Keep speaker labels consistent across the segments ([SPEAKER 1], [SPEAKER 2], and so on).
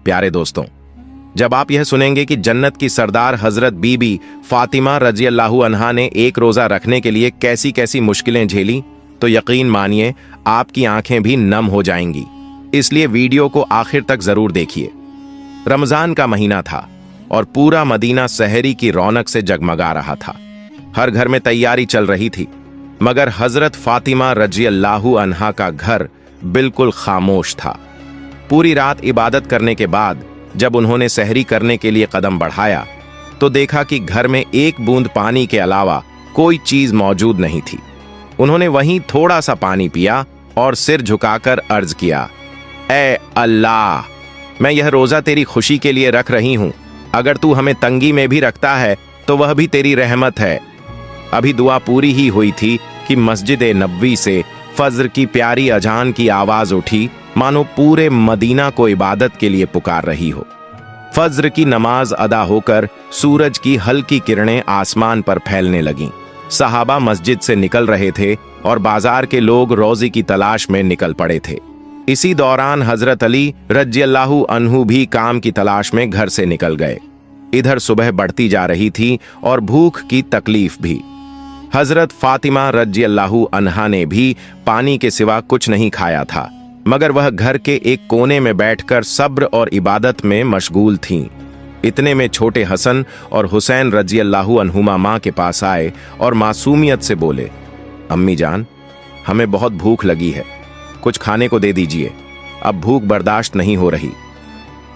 [SPEAKER 1] प्यारे दोस्तों, जब आप यह सुनेंगे कि जन्नत की सरदार हजरत बीबी फातिमा रजी अल्लाहु अन्हा ने एक रोजा रखने के लिए कैसी कैसी मुश्किलें झेली, तो यकीन मानिए आपकी आंखें भी नम हो जाएंगी। इसलिए वीडियो को आखिर तक जरूर देखिए। रमजान का महीना था और पूरा मदीना सहरी की रौनक से जगमगा रहा था। हर घर में तैयारी चल रही थी, मगर हजरत फातिमा रजी अल्लाहु अन्हा का घर बिल्कुल खामोश था। पूरी रात इबादत करने के बाद जब उन्होंने सहरी करने के लिए कदम बढ़ाया तो देखा कि घर में एक बूंद पानी के अलावा कोई चीज मौजूद नहीं थी। उन्होंने वहीं थोड़ा सा पानी पिया और सिर झुकाकर अर्ज किया, ऐ अल्लाह, मैं यह रोजा तेरी खुशी के लिए रख रही हूं। अगर तू हमें तंगी में भी रखता है तो वह भी तेरी रहमत है। अभी दुआ पूरी ही हुई थी कि मस्जिद नबवी से फज्र की प्यारी अजान की आवाज उठी, मानो पूरे मदीना को इबादत के लिए पुकार रही हो। फज्र की नमाज अदा होकर सूरज की हल्की किरणें आसमान पर फैलने लगीं। सहाबा मस्जिद से निकल रहे थे और बाजार के लोग रोजी की तलाश में निकल पड़े थे। इसी दौरान हजरत अली रज़ियल्लाहु अन्हु भी काम की तलाश में घर से निकल गए। इधर सुबह बढ़ती जा रही थी और भूख की तकलीफ भी। हजरत फातिमा रज़ियल्लाहु अन्हा ने भी पानी के सिवा कुछ नहीं खाया था, मगर वह घर के एक कोने में बैठकर सब्र और इबादत में मशगूल थीं। इतने में छोटे हसन और हुसैन रज़ियल्लाहु अन्हुमा मां के पास आए और मासूमियत से बोले, अम्मी जान, हमें बहुत भूख लगी है, कुछ खाने को दे दीजिए, अब भूख बर्दाश्त नहीं हो रही।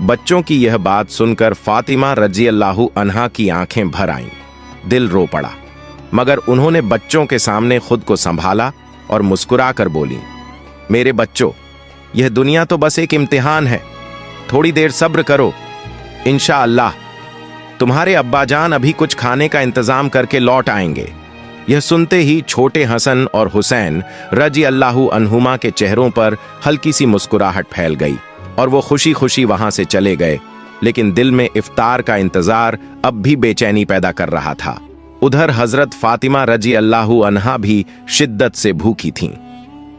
[SPEAKER 1] बच्चों की यह बात सुनकर फातिमा रज़ियल्लाहु अन्हा की आंखें भर आईं, दिल रो पड़ा, मगर उन्होंने बच्चों के सामने खुद को संभाला और मुस्कुराकर बोली, मेरे बच्चों, यह दुनिया तो बस एक इम्तिहान है, थोड़ी देर सब्र करो, इंशाअल्लाह तुम्हारे अब्बा जान अभी कुछ खाने का इंतजाम करके लौट आएंगे। यह सुनते ही छोटे हसन और हुसैन रज़ियल्लाहु अन्हुमा के चेहरों पर हल्की सी मुस्कुराहट फैल गई और वो खुशी खुशी वहां से चले गए, लेकिन दिल में इफ्तार का इंतजार अब भी बेचैनी पैदा कर रहा था। उधर हजरत फातिमा रज़ियल्लाहु अन्हा भी शिद्दत से भूखी थीं।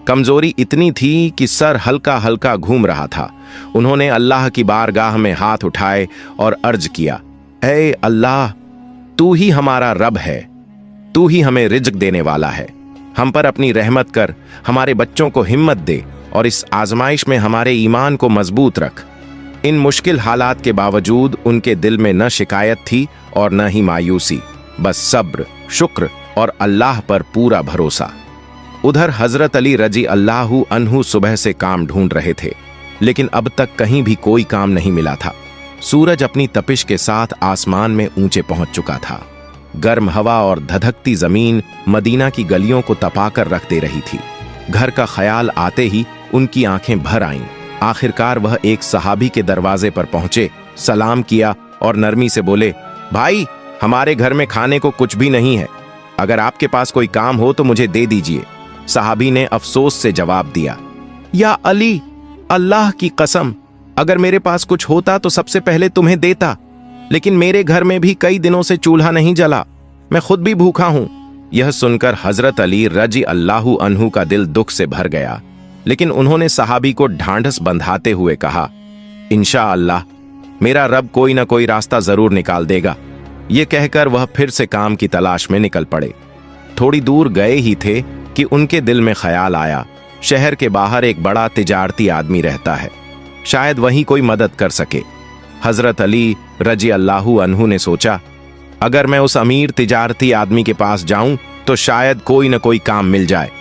[SPEAKER 1] कमजोरी इतनी थी कि सर हल्का हल्का घूम रहा था। उन्होंने अल्लाह की बारगाह में हाथ उठाए और अर्ज किया, ऐ अल्लाह, तू ही हमारा रब है, तू ही हमें रिज़्क देने वाला है। हम पर अपनी रहमत कर, हमारे बच्चों को हिम्मत दे और इस आजमाइश में हमारे ईमान को मजबूत रख। इन मुश्किल हालात के बावजूद उनके दिल में न शिकायत थी और न ही मायूसी, बस सब्र, शुक्र और अल्लाह पर पूरा भरोसा। उधर हजरत अली रज़ियल्लाहु अन्हु सुबह से काम ढूंढ रहे थे, लेकिन अब तक कहीं भी कोई काम नहीं मिला था। सूरज अपनी तपिश के साथ आसमान में ऊंचे पहुंच चुका था। गर्म हवा और धधकती जमीन मदीना की गलियों को तपाकर रख दे रही थी। घर का ख्याल आते ही उनकी आंखें भर आईं। आखिरकार वह एक सहाबी के दरवाजे पर पहुंचे, सलाम किया और नरमी से बोले, भाई, हमारे घर में खाने को कुछ भी नहीं है, अगर आपके पास कोई काम हो तो मुझे दे दीजिए। सहाबी ने अफसोस से जवाब दिया, या अली, अल्लाह की कसम, अगर मेरे पास कुछ होता तो सबसे पहले तुम्हें देता, लेकिन मेरे घर में भी कई दिनों से चूल्हा नहीं जला, मैं खुद भी भूखा हूं। यह सुनकर हजरत अली रज़ियल्लाहु अन्हु का दिल दुख से भर गया, लेकिन उन्होंने सहाबी को ढांढस बंधाते हुए कहा, इंशाअल्लाह मेरा रब कोई ना कोई रास्ता जरूर निकाल देगा। ये कहकर वह फिर से काम की तलाश में निकल पड़े। थोड़ी दूर गए ही थे कि उनके दिल में ख्याल आया, शहर के बाहर एक बड़ा तिजारती आदमी रहता है, शायद वही कोई मदद कर सके। हजरत अली रज़ियल्लाहु अन्हु ने सोचा, अगर मैं उस अमीर तिजारती आदमी के पास जाऊं तो शायद कोई न कोई काम मिल जाए।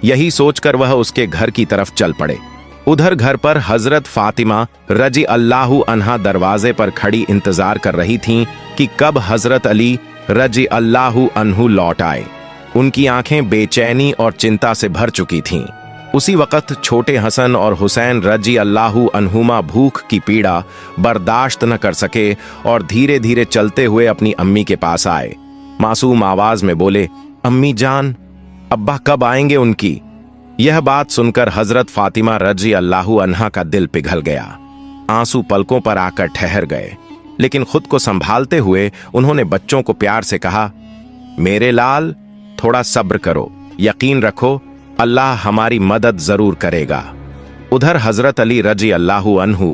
[SPEAKER 1] यही सोचकर वह उसके घर की तरफ चल पड़े। उधर घर पर हजरत फातिमा रज़ियल्लाहु अन्हा दरवाजे पर खड़ी इंतजार कर रही थीं कि कब हजरत अली रज़ियल्लाहु अन्हु लौट आए। उनकी आंखें बेचैनी और चिंता से भर चुकी थीं। उसी वक्त छोटे हसन और हुसैन रज़ियल्लाहु अन्हुमा भूख की पीड़ा बर्दाश्त न कर सके और धीरे धीरे चलते हुए अपनी अम्मी के पास आए। मासूम आवाज में बोले, अम्मी जान, अब्बा कब आएंगे उनकी? यह बात सुनकर हजरत फातिमा रज़ियल्लाहु अन्हा का दिल पिघल गया। आंसू पलकों पर आकर ठहर गए, लेकिन खुद को संभालते हुए उन्होंने बच्चों को प्यार से कहा, मेरे लाल, थोड़ा सब्र करो, यकीन रखो अल्लाह हमारी मदद जरूर करेगा। उधर हजरत अली रज़ियल्लाहु अन्हु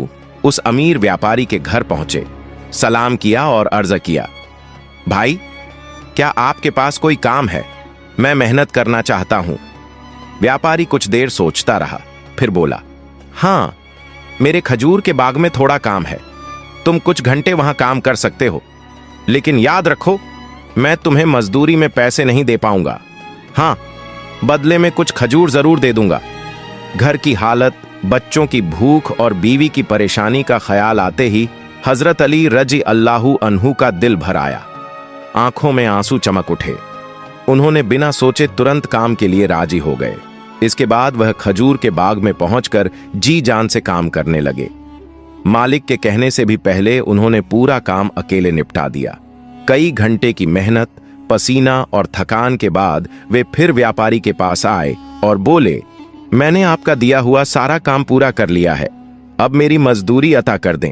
[SPEAKER 1] उस अमीर व्यापारी के घर पहुंचे, सलाम किया और अर्ज किया, भाई, क्या आपके पास कोई काम है? मैं मेहनत करना चाहता हूं। व्यापारी कुछ देर सोचता रहा, फिर बोला, हाँ, मेरे खजूर के बाग में थोड़ा काम है, तुम कुछ घंटे वहां काम कर सकते हो, लेकिन याद रखो, मैं तुम्हें मजदूरी में पैसे नहीं दे पाऊंगा। हाँ, बदले में कुछ खजूर जरूर दे दूंगा। घर की हालत, बच्चों की भूख और बीवी की परेशानी का ख्याल आते ही हजरत अली रजी अल्लाहु अन्हु का दिल भर आया। आंखों में आंसू चमक उठे। उन्होंने बिना सोचे तुरंत काम के लिए राजी हो गए। इसके बाद वह खजूर के बाग में पहुंचकर जी जान से काम करने लगे। मालिक के कहने से भी पहले उन्होंने पूरा काम अकेले निपटा दिया। कई घंटे की मेहनत, पसीना और थकान के बाद वे फिर व्यापारी के पास आए और बोले, मैंने आपका दिया हुआ सारा काम पूरा कर लिया है, अब मेरी मजदूरी अता कर दें।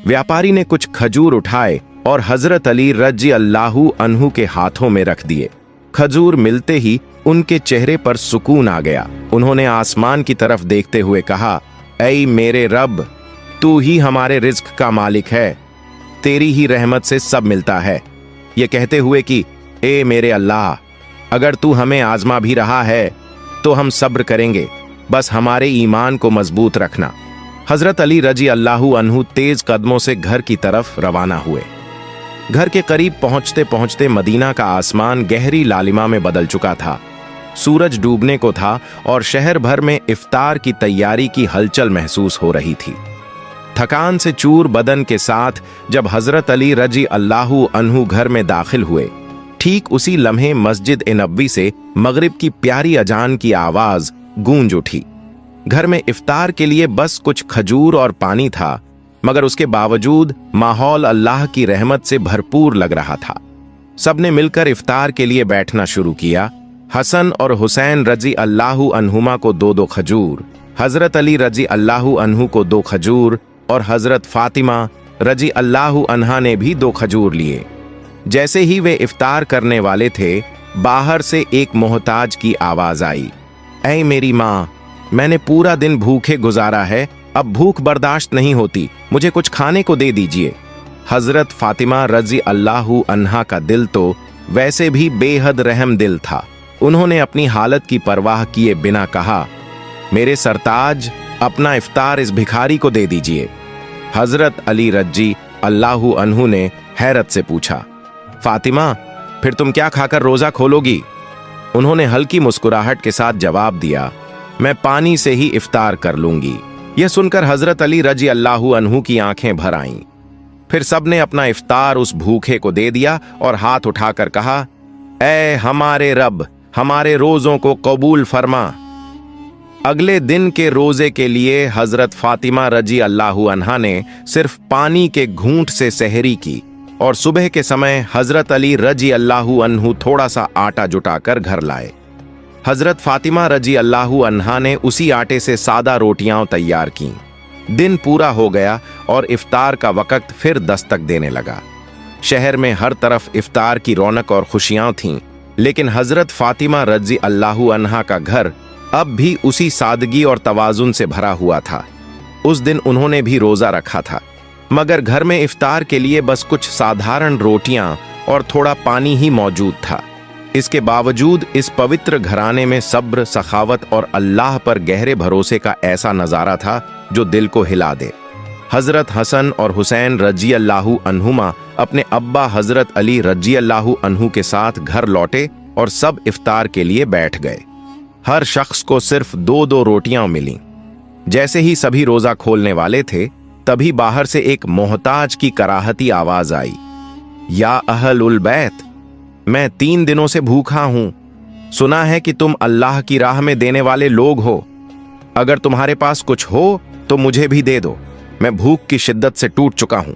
[SPEAKER 1] व्यापारी ने कुछ खजूर उठाए और हजरत अली रजी अल्लाहु अन्हु के हाथों में रख दिए। खजूर मिलते ही उनके चेहरे पर सुकून आ गया। उन्होंने आसमान की तरफ देखते हुए कहा, ऐ मेरे रब, तू ही हमारे रिज्क का मालिक है, तेरी ही रहमत से सब मिलता है। ये कहते हुए कि ए मेरे अल्लाह, अगर तू हमें आजमा भी रहा है तो हम सब्र करेंगे, बस हमारे ईमान को मजबूत रखना। हजरत अली रजी अल्लाहु अन्हु तेज कदमों से घर की तरफ रवाना हुए। घर के करीब पहुंचते पहुंचते मदीना का आसमान गहरी लालिमा में बदल चुका था। सूरज डूबने को था और शहर भर में इफ्तार की तैयारी की हलचल महसूस हो रही थी। थकान से चूर बदन के साथ जब हजरत अली रजी अल्लाहु अन्हु घर में दाखिल हुए, ठीक उसी लम्हे मस्जिद ए नबवी से मगरिब की प्यारी अजान की आवाज गूंज उठी। घर में इफ्तार के लिए बस कुछ खजूर और पानी था, मगर उसके बावजूद माहौल अल्लाह की रहमत से भरपूर लग रहा था। सबने मिलकर इफ्तार के लिए बैठना शुरू किया। हसन और हुसैन रजी अल्लाहु अन्हुमा को 2-2 खजूर, हजरत अली रजी अल्लाहु अन्हु को 2 खजूर और हजरत फातिमा रजी अल्लाहु अन्हा ने भी 2 खजूर लिए। जैसे ही वे इफ्तार करने वाले थे, बाहर से एक मोहताज की आवाज आई, ऐ मेरी माँ, मैंने पूरा दिन भूखे गुजारा है, अब भूख बर्दाश्त नहीं होती, मुझे कुछ खाने को दे दीजिए। हजरत फातिमा रजी अल्लाहु अन्हा का दिल तो वैसे भी बेहद रहम दिल था। उन्होंने अपनी हालत की परवाह किए बिना कहा, मेरे सरताज, अपना इफ्तार इस भिखारी को दे दीजिए। हजरत अली रजी अल्लाहु अन्हु ने हैरत से पूछा, फातिमा, फिर तुम क्या खाकर रोजा खोलोगी? उन्होंने हल्की मुस्कुराहट के साथ जवाब दिया, मैं पानी से ही इफ्तार कर लूंगी। यह सुनकर हजरत अली रजी अल्लाहु अन्हु की आंखें भर आईं। फिर सबने अपना इफ्तार उस भूखे को दे दिया और हाथ उठाकर कहा, ऐ हमारे रब, हमारे रोजों को कबूल फरमा। अगले दिन के रोजे के लिए हजरत फातिमा रजी अल्लाहु अन्हा ने सिर्फ पानी के घूंट से सहरी की और सुबह के समय हजरत अली रजी अल्लाहु अन्हु थोड़ा सा आटा जुटाकर घर लाए। हजरत फातिमा रजी अल्लाहु अन्हा ने उसी आटे से सादा रोटियां तैयार की। दिन पूरा हो गया और इफ्तार का वक्त फिर दस्तक देने लगा। शहर में हर तरफ इफ्तार की रौनक और खुशियां थीं, लेकिन हजरत फातिमा रजी अल्लाहु अन्हा का घर अब भी उसी सादगी और तवाजुन से भरा हुआ था। उस दिन उन्होंने भी रोजा रखा था, मगर घर में इफ्तार के लिए बस कुछ साधारण रोटियां और थोड़ा पानी ही मौजूद था। इसके बावजूद इस पवित्र घराने में सब्र, सखावत और अल्लाह पर गहरे भरोसे का ऐसा नजारा था जो दिल को हिला दे। हजरत हसन और हुसैन रजी अल्लाहु अन्हुमा अपने अब्बा हजरत अली रजी अल्लाहु अन्हु के साथ घर लौटे और सब इफ्तार के लिए बैठ गए। हर शख्स को सिर्फ 2-2 रोटियां मिलीं। जैसे ही सभी रोजा खोलने वाले थे, तभी बाहर से एक मोहताज की कराहती आवाज आई, या अहल उल बैत, मैं 3 दिनों से भूखा हूं। सुना है कि तुम अल्लाह की राह में देने वाले लोग हो। अगर तुम्हारे पास कुछ हो तो मुझे भी दे दो, मैं भूख की शिद्दत से टूट चुका हूं।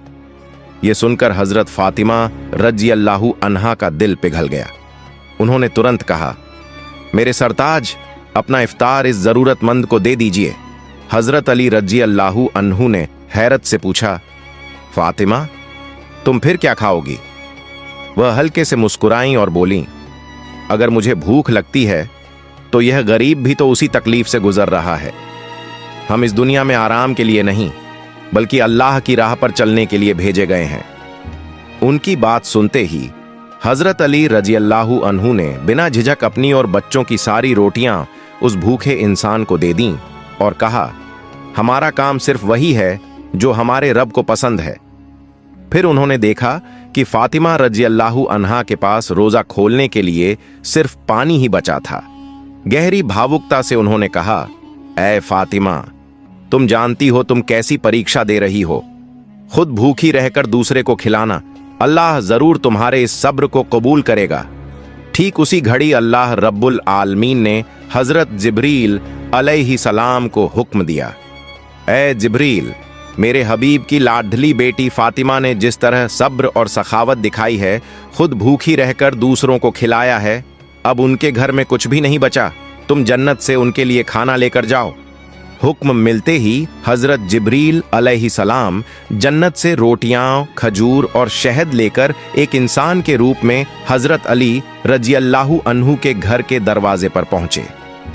[SPEAKER 1] यह सुनकर हजरत फातिमा रजी अल्लाहु अन्हा का दिल पिघल गया। उन्होंने तुरंत कहा, मेरे सरताज, अपना इफ्तार इस जरूरतमंद को दे दीजिए। हजरत अली रजी अल्लाहु अन्हु ने हैरत से पूछा, फातिमा, तुम फिर क्या खाओगी? वह हल्के से मुस्कुराईं और बोलीं, अगर मुझे भूख लगती है तो यह गरीब भी तो उसी तकलीफ से गुजर रहा है। हम इस दुनिया में आराम के लिए नहीं, बल्कि अल्लाह की राह पर चलने के लिए भेजे गए हैं। उनकी बात सुनते ही हजरत अली रजी अल्लाहु अन्हु ने बिना झिझक अपनी और बच्चों की सारी रोटियां उस भूखे इंसान को दे दीं और कहा, हमारा काम सिर्फ वही है जो हमारे रब को पसंद है। फिर उन्होंने देखा कि फातिमा रजी अल्लाहु अन्हा के पास रोजा खोलने के लिए सिर्फ पानी ही बचा था। गहरी भावुकता से उन्होंने कहा, ऐ फातिमा, तुम जानती हो तुम कैसी परीक्षा दे रही हो। खुद भूखी रहकर दूसरे को खिलाना, अल्लाह जरूर तुम्हारे इस सब्र को कबूल करेगा। ठीक उसी घड़ी अल्लाह रब्बुल आलमीन ने हजरत जिब्रील अलैहिस्सलाम को हुक्म दिया, ऐ जिब्रील, मेरे हबीब की लाडली बेटी फातिमा ने जिस तरह सब्र और सखावत दिखाई है, खुद भूखी रहकर दूसरों को खिलाया है, अब उनके घर में कुछ भी नहीं बचा, तुम जन्नत से उनके लिए खाना लेकर जाओ। हुक्म मिलते ही हजरत जिब्रील अलैहिस्सलाम जन्नत से रोटियां, खजूर और शहद लेकर एक इंसान के रूप में हजरत अली रजी अल्लाहु अन्हु के घर के दरवाजे पर पहुंचे।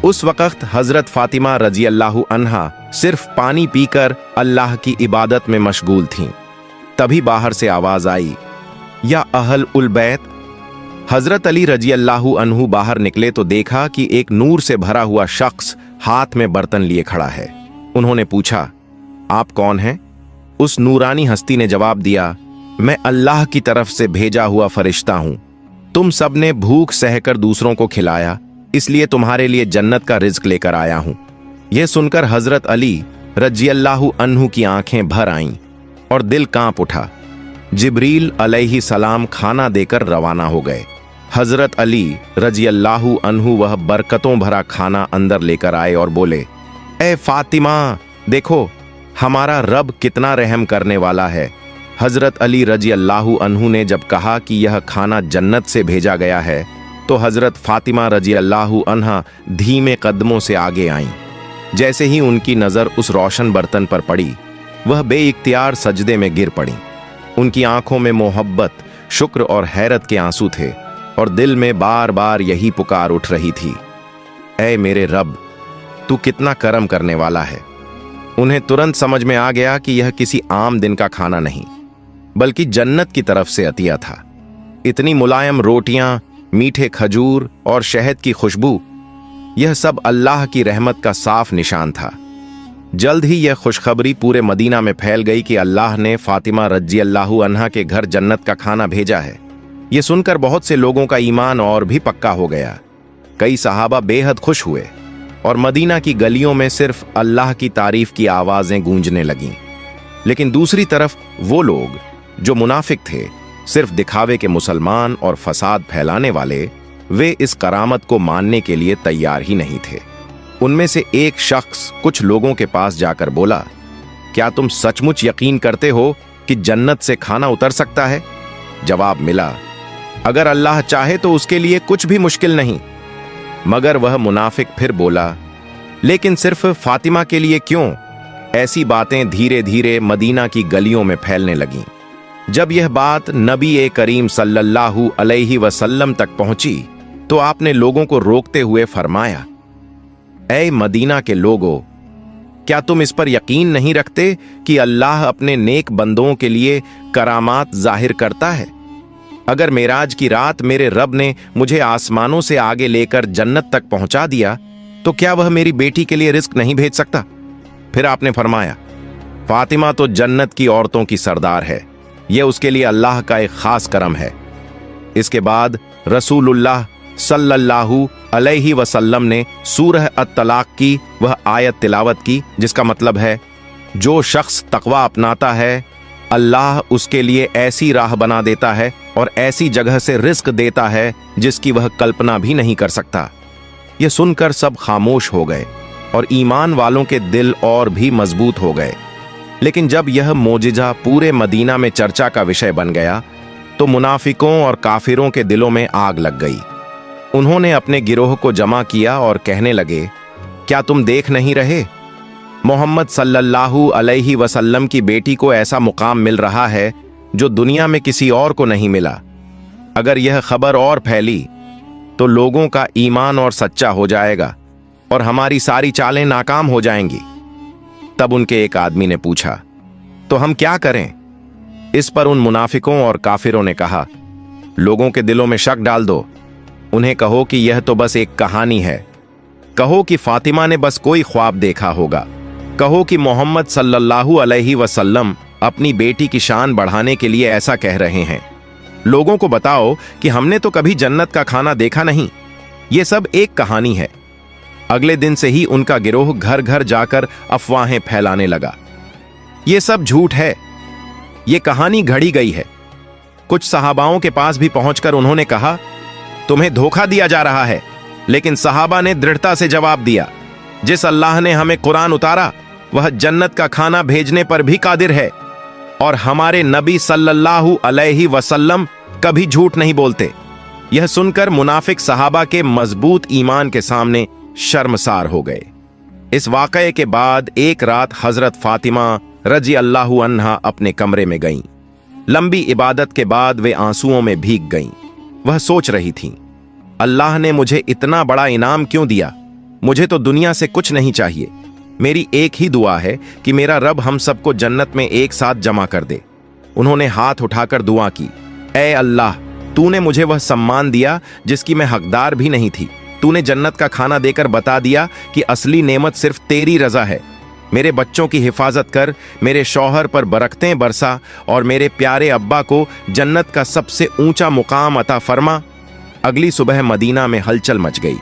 [SPEAKER 1] उस वक्त हजरत फातिमा रजी अल्लाहु अन्हा सिर्फ पानी पीकर अल्लाह की इबादत में मशगूल थीं। तभी बाहर से आवाज आई, या अहल उल बैत। हजरत अली रजी अल्लाहु अन्हु बाहर निकले तो देखा कि एक नूर से भरा हुआ शख्स हाथ में बर्तन लिए खड़ा है। उन्होंने पूछा, आप कौन हैं? उस नूरानी हस्ती ने जवाब दिया, मैं अल्लाह की तरफ से भेजा हुआ फरिश्ता हूं। तुम सब ने भूख सहकर दूसरों को खिलाया, इसलिए तुम्हारे लिए जन्नत का रिज्क लेकर आया हूं। यह सुनकर हजरत अली रजी अल्लाहु अन्हु की आंखें भर आईं और दिल कांप उठा। जिब्रील अलैहिस्सलाम खाना देकर रवाना हो गए। हजरत अली रजी अल्लाहु अन्हु वह बरकतों भरा खाना अंदर लेकर आए और बोले, ए फातिमा, देखो हमारा रब कितना रहम करने वाला है। हजरत अली रजी अल्लाहु अन्हु ने जब कहा कि यह खाना जन्नत से भेजा गया है, तो हजरत फातिमा रजी अल्लाहु अन्हा धीमे कदमों से आगे आईं। जैसे ही उनकी नजर उस रोशन बर्तन पर पड़ी, वह बेइख्तियार सजदे में गिर पड़ी। उनकी आंखों में मोहब्बत, शुक्र और हैरत के आंसू थे और दिल में बार बार यही पुकार उठ रही थी, ऐ मेरे रब, तू कितना करम करने वाला है। उन्हें तुरंत समझ में आ गया कि यह किसी आम दिन का खाना नहीं, बल्कि जन्नत की तरफ से अतिया था। इतनी मुलायम रोटियां, मीठे खजूर और शहद की खुशबू, यह सब अल्लाह की रहमत का साफ निशान था। जल्द ही यह खुशखबरी पूरे मदीना में फैल गई कि अल्लाह ने फातिमा रजी अल्लाहु अन्हा के घर जन्नत का खाना भेजा है। यह सुनकर बहुत से लोगों का ईमान और भी पक्का हो गया। कई सहाबा बेहद खुश हुए और मदीना की गलियों में सिर्फ अल्लाह की तारीफ की आवाजें गूंजने लगीं। लेकिन दूसरी तरफ वो लोग जो मुनाफिक थे, सिर्फ दिखावे के मुसलमान और फसाद फैलाने वाले, वे इस करामत को मानने के लिए तैयार ही नहीं थे। उनमें से एक शख्स कुछ लोगों के पास जाकर बोला, क्या तुम सचमुच यकीन करते हो कि जन्नत से खाना उतर सकता है? जवाब मिला, अगर अल्लाह चाहे तो उसके लिए कुछ भी मुश्किल नहीं। मगर वह मुनाफिक फिर बोला, लेकिन सिर्फ फातिमा के लिए क्यों? ऐसी बातें धीरे धीरे मदीना की गलियों में फैलने लगीं। जब यह बात नबी करीम सल्लल्लाहु अलैहि वसल्लम तक पहुंची, तो आपने लोगों को रोकते हुए फरमाया, ऐ मदीना के लोगों, क्या तुम इस पर यकीन नहीं रखते कि अल्लाह अपने नेक बंदों के लिए करामात जाहिर करता है? अगर मेराज की रात मेरे रब ने मुझे आसमानों से आगे लेकर जन्नत तक पहुंचा दिया, तो क्या वह मेरी बेटी के लिए रिस्क नहीं भेज सकता? फिर आपने फरमाया, फातिमा तो जन्नत की औरतों की सरदार है, यह उसके लिए अल्लाह का एक खास करम है। इसके बाद रसूलुल्लाह सल्लल्लाहु अलैहि वसल्लम ने सूरह अत-तलाक की वह आयत तिलावत की, जिसका मतलब है, जो शख्स तकवा अपनाता है, अल्लाह उसके लिए ऐसी राह बना देता है और ऐसी जगह से रिस्क देता है जिसकी वह कल्पना भी नहीं कर सकता। यह सुनकर सब खामोश हो गए और ईमान वालों के दिल और भी मजबूत हो गए। लेकिन जब यह मोजिजा पूरे मदीना में चर्चा का विषय बन गया, तो मुनाफिकों और काफिरों के दिलों में आग लग गई। उन्होंने अपने गिरोह को जमा किया और कहने लगे, क्या तुम देख नहीं रहे? मोहम्मद सल्लल्लाहु अलैहि वसल्लम की बेटी को ऐसा मुकाम मिल रहा है जो दुनिया में किसी और को नहीं मिला। अगर यह खबर और फैली तो लोगों का ईमान और सच्चा हो जाएगा और हमारी सारी चालें नाकाम हो जाएंगी। तब उनके एक आदमी ने पूछा, तो हम क्या करें? इस पर उन मुनाफिकों और काफिरों ने कहा, लोगों के दिलों में शक डाल दो। उन्हें कहो कि यह तो बस एक कहानी है। कहो कि फातिमा ने बस कोई ख्वाब देखा होगा। कहो कि मोहम्मद सल्लल्लाहु अलैहि वसल्लम अपनी बेटी की शान बढ़ाने के लिए ऐसा कह रहे हैं। लोगों को बताओ कि हमने तो कभी जन्नत का खाना देखा नहीं, ये सब एक कहानी है। अगले दिन से ही उनका गिरोह घर घर जाकर अफवाहें फैलाने लगा। ये सब झूठ है, ये कहानी घड़ी गई है। कुछ सहाबाओं के पास भी पहुंचकर उन्होंने कहा, तुम्हें धोखा दिया जा रहा है। लेकिन सहाबा ने दृढ़ता से जवाब दिया, जिस अल्लाह ने हमें कुरान उतारा वह जन्नत का खाना भेजने पर भी कादिर है, और हमारे नबी सल्लल्लाहु अलैहि वसल्लम कभी झूठ नहीं बोलते। यह सुनकर मुनाफिक सहाबा के मजबूत ईमान के सामने शर्मसार हो गए। इस वाकये के बाद एक रात हजरत फातिमा रजी अल्लाहु अन्हा अपने कमरे में गईं। लंबी इबादत के बाद वे आंसुओं में भीग गईं। वह सोच रही थीं, अल्लाह ने मुझे इतना बड़ा इनाम क्यों दिया? मुझे तो दुनिया से कुछ नहीं चाहिए। मेरी एक ही दुआ है कि मेरा रब हम सबको जन्नत में एक साथ जमा कर दे। उन्होंने हाथ उठाकर दुआ की, ऐ अल्लाह, तूने मुझे वह सम्मान दिया जिसकी मैं हकदार भी नहीं थी। तूने जन्नत का खाना देकर बता दिया कि असली नेमत सिर्फ तेरी रजा है। मेरे बच्चों की हिफाजत कर, मेरे शौहर पर बरकतें बरसा और मेरे प्यारे अब्बा को जन्नत का सबसे ऊंचा मुकाम अता फरमा। अगली सुबह मदीना में हलचल मच गई।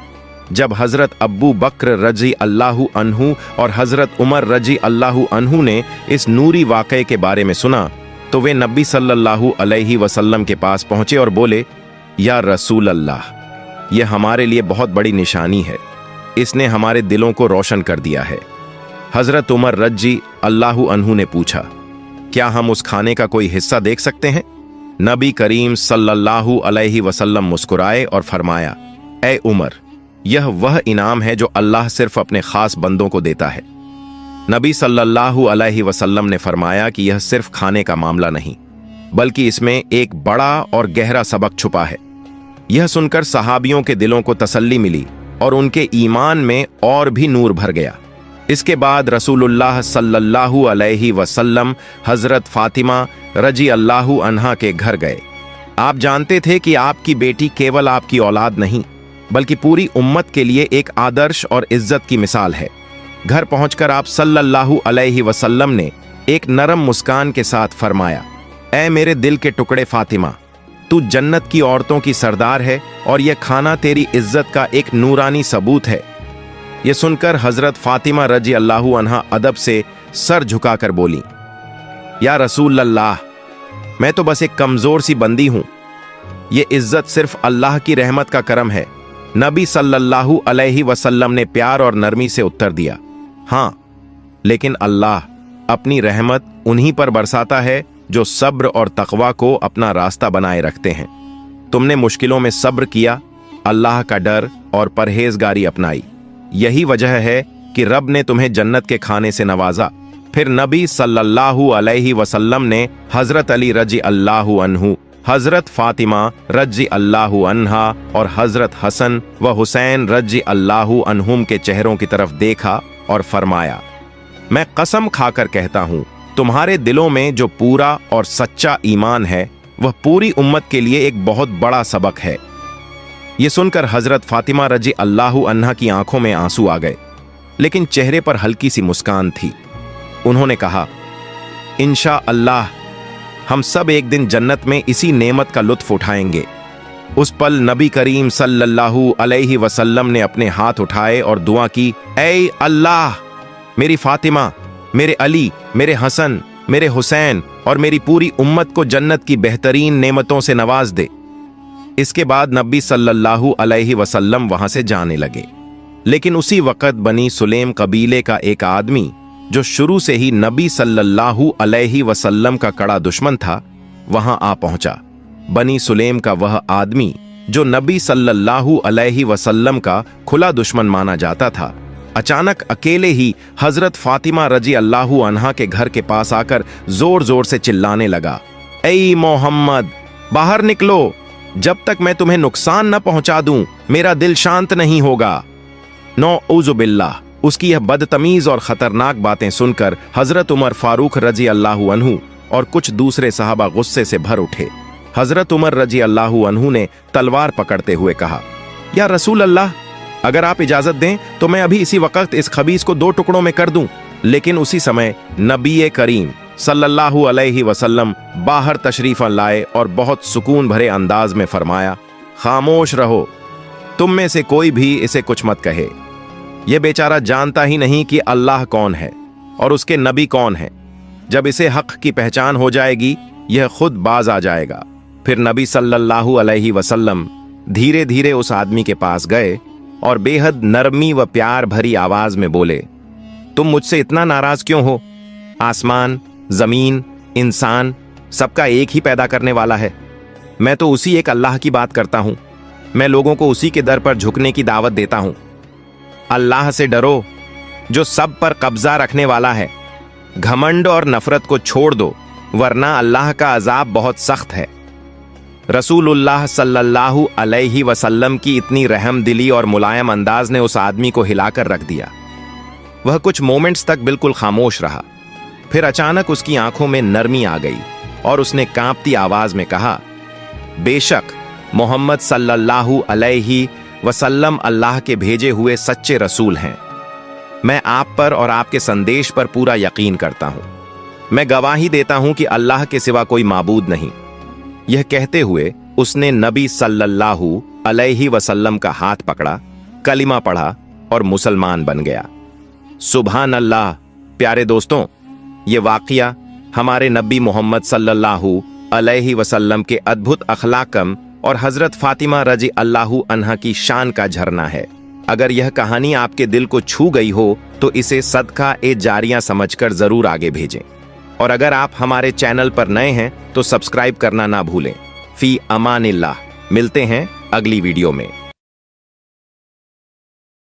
[SPEAKER 1] जब हजरत अब्बू बकर रजी अल्लाहु अन्हु और हजरत उमर रजी अल्लाहु अन्हु ने इस नूरी वाक़ये के बारे में सुना तो वे नबी सल्लल्लाहु अलैहि वसल्लम के पास पहुंचे और बोले, या रसूल अल्लाह, यह हमारे लिए बहुत बड़ी निशानी है। इसने हमारे दिलों को रोशन कर दिया है। हजरत उमर रजी अल्लाहु अन्हु ने पूछा, क्या हम उस खाने का कोई हिस्सा देख सकते हैं? नबी करीम सल्लल्लाहु अलैहि वसल्लम मुस्कुराए और फरमाया, ए उमर, यह वह इनाम है जो अल्लाह सिर्फ अपने खास बंदों को देता है। नबी सल्लल्लाहु अलैहि वसल्लम ने फरमाया कि यह सिर्फ खाने का मामला नहीं, बल्कि इसमें एक बड़ा और गहरा सबक छुपा है। यह सुनकर सहाबियों के दिलों को तसल्ली मिली और उनके ईमान में और भी नूर भर गया। इसके बाद रसूलुल्लाह सल्लल्लाहु अलैहि वसल्लम हजरत फातिमा रजी अल्लाहु अन्हा के घर गए। आप जानते थे कि आपकी बेटी केवल आपकी औलाद नहीं, बल्कि पूरी उम्मत के लिए एक आदर्श और इज्जत की मिसाल है। घर पहुंचकर आप सल्लल्लाहु अलैहि वसल्लम ने एक नरम मुस्कान के साथ फरमाया, ऐ मेरे दिल के टुकड़े फातिमा, तू जन्नत की औरतों की सरदार है और यह खाना तेरी इज्जत का एक नूरानी सबूत है। यह सुनकर हजरत फातिमा रजी अल्लाहु अन्हा अदब से सर झुकाकर बोली, या रसूल अल्लाह, मैं तो बस एक कमजोर सी बंदी हूं। यह इज्जत सिर्फ अल्लाह की रहमत का करम है। नबी सल्लल्लाहु अलैहि वसल्लम ने प्यार और नरमी से उत्तर दिया, हां, लेकिन अल्लाह अपनी रहमत उन्हीं पर बरसाता है जो सब्र और तकवा को अपना रास्ता बनाए रखते हैं। तुमने मुश्किलों में सब्र किया, अल्लाह का डर और परहेजगारी अपनाई। यही वजह है कि रब ने तुम्हें जन्नत के खाने से नवाजा। फिर नबी सल्लल्लाहु अलैहि वसल्लम ने हजरत अली रजी अल्लाहु अन्हु, हजरत फातिमा रजी अल्लाहु अन्हा और हजरत हसन व हुसैन रजी अल्लाहु अन्हुम के चेहरों की तरफ देखा और फरमाया, मैं कसम खाकर कहता हूं, तुम्हारे दिलों में जो पूरा और सच्चा ईमान है वह पूरी उम्मत के लिए एक बहुत बड़ा सबक है। यह सुनकर हजरत फातिमा रजी अल्लाहु अन्हा की आंखों में आंसू आ गए, लेकिन चेहरे पर हल्की सी मुस्कान थी। उन्होंने कहा, इंशा अल्लाह हम सब एक दिन जन्नत में इसी नेमत का लुत्फ उठाएंगे। उस पल नबी करीम सल्लल्लाहु अलैहि वसल्लम ने अपने हाथ उठाए और दुआ की, ऐ अल्लाह, मेरी फातिमा, मेरे अली, मेरे हसन, मेरे हुसैन और मेरी पूरी उम्मत को जन्नत की बेहतरीन नेमतों से नवाज दे। इसके बाद नबी सल्लल्लाहु अलैहि वसल्लम वहां से जाने लगे। लेकिन उसी वक्त बनी सुलेम कबीले का एक आदमी जो शुरू से ही नबी सल्लल्लाहु अलैहि वसल्लम का कड़ा दुश्मन था, वहां आ पहुंचा। बनी सुलेम का वह आदमी जो नबी सल्लल्लाहु अलैहि वसल्लम का खुला दुश्मन माना जाता था, अचानक अकेले ही हजरत फातिमा रजी अल्लाहु अन्हा के घर के पास आकर जोर जोर से चिल्लाने लगा, ऐ मोहम्मद, बाहर निकलो, जब तक मैं तुम्हें नुकसान न पहुंचा दूं मेरा दिल शांत नहीं होगा। नौउज़ु बिल्लाह, उसकी यह बदतमीज और खतरनाक बातें सुनकर हजरत उमर फारूक रजी अल्लाहु अन्हु और कुछ दूसरे सहाबा गुस्से से भर उठे। हजरत उमर रजी अल्लाहु अन्हु ने तलवार पकड़ते हुए कहा, या रसूल अल्लाह, अगर आप इजाजत दें तो मैं अभी इसी वक्त इस खबीस को 2 टुकड़ों में कर दूं। लेकिन उसी समय नबी करीम सल्लल्लाहु अलैहि वसल्लम बाहर तशरीफ लाए और बहुत सुकून भरे अंदाज में फरमाया, खामोश रहो, तुम में से कोई भी इसे कुछ मत कहे। यह बेचारा जानता ही नहीं कि अल्लाह कौन है और उसके नबी कौन है। जब इसे हक की पहचान हो जाएगी यह खुद बाज आ जाएगा। फिर नबी सल्लल्लाहु अलैहि वसल्लम धीरे धीरे उस आदमी के पास गए और बेहद नरमी व प्यार भरी आवाज में बोले, तुम मुझसे इतना नाराज क्यों हो? आसमान, जमीन, इंसान सबका एक ही पैदा करने वाला है। मैं तो उसी एक अल्लाह की बात करता हूं। मैं लोगों को उसी के दर पर झुकने की दावत देता हूं। अल्लाह से डरो जो सब पर कब्जा रखने वाला है। घमंड और नफरत को छोड़ दो, वरना अल्लाह का अजाब बहुत सख्त है। रसूलुल्लाह सल्लल्लाहु अलैहि वसल्लम की इतनी रहम दिली और मुलायम अंदाज ने उस आदमी को हिलाकर रख दिया। वह कुछ मोमेंट्स तक बिल्कुल खामोश रहा। फिर अचानक उसकी आंखों में नरमी आ गई और उसने कांपती आवाज में कहा, बेशक मोहम्मद सल्लल्लाहु अलैहि वसल्लम अल्लाह के भेजे हुए सच्चे रसूल हैं। मैं आप पर और आपके संदेश पर पूरा यकीन करता हूं। मैं गवाही देता हूं कि अल्लाह के सिवा कोई माबूद नहीं। यह कहते हुए उसने नबी सल्लल्लाहु अलैहि वसल्लम का हाथ पकड़ा, कलिमा पढ़ा और मुसलमान बन गया। सुभान अल्लाह। प्यारे दोस्तों, ये वाकया हमारे नबी मोहम्मद सल्लल्लाहु अलैहि वसल्लम के अद्भुत अखलाकम और हजरत फातिमा रजी अल्लाहु अन्हा की शान का झरना है। अगर यह कहानी आपके दिल को छू गई हो तो इसे सदका ए जारिया समझकर जरूर आगे भेजें। और अगर आप हमारे चैनल पर नए हैं तो सब्सक्राइब करना ना भूलें। फी अमानिल्लाह। मिलते हैं अगली वीडियो में।